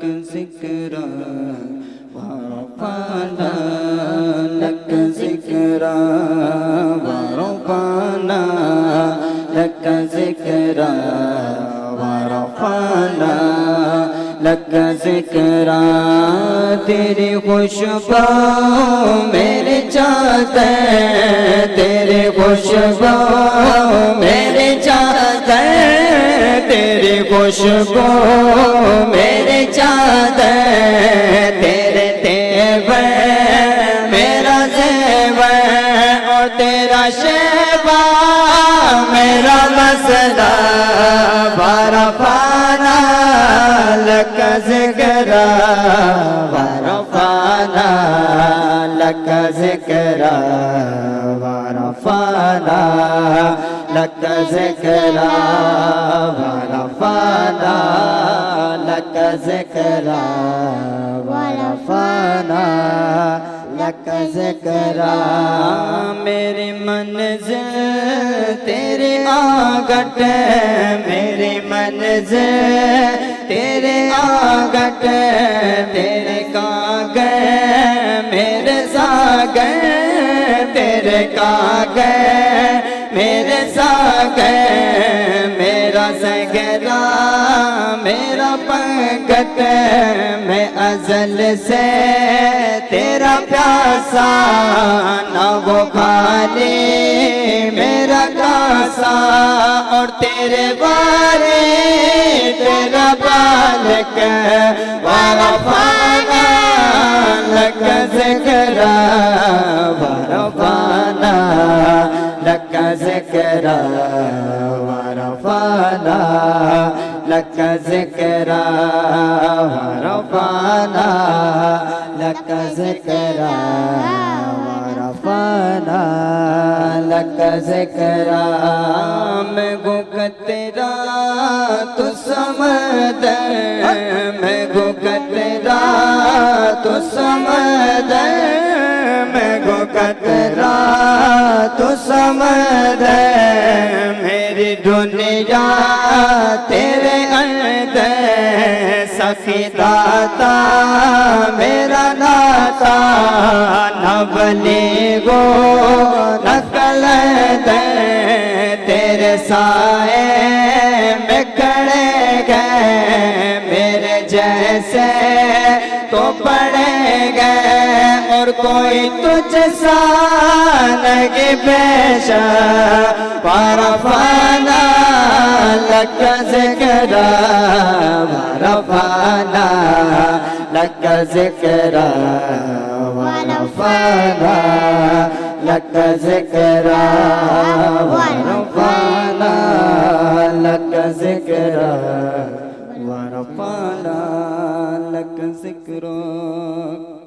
لك ذكرا ورفعنا لك ذكرا ورفعنا لك ذكرا ورفعنا لك ذکرا تیری خوشبو میرے چادر تیری خوشبو میرے چادر تیری خوشبو میرے چادر تیرے تیور میرا زیور اور تیرا شیوا میرا مسئلہ ورفعنا لك ذکرا ورفعنا لك ذکرا ورفعنا لك ذکرا ورفعنا لك ذکرا ورفعنا لك ذکرا میری منزل تیرے آگٹ میری منزل تیرے آگٹ تیرے کاغذ میرے ساگر تیرے کاغذ میرے ساگر میرا سگرا میرا پنگت میں ازل سے تیرا پیاسا نہ وہ خالی میرا کاسا اور تیرے بارے تیرا بالک ورفعنا لك ذکرا ورفعنا لك ذکرا ورفعنا لك ذکرا ورفعنا لك ذکرا ورفعنا لك ذکرا میں گو تیرا تو سمندر میں گو تیرا تو سمندر میں گو تیرا تو سمندر میری دنیا تیرے اندر سخی داتا میرا ناتا نہ بلی گو نہ کلندر تیرے سائے میں کھڑے گئے میرے جیسے تو پڑے گئے اور کوئی تجھ سا نہیں پیش ورفعنا لك ذکرا ورفعنا لك ذکرا ورفعنا لك ذکرا ورفعنا لك ذکرا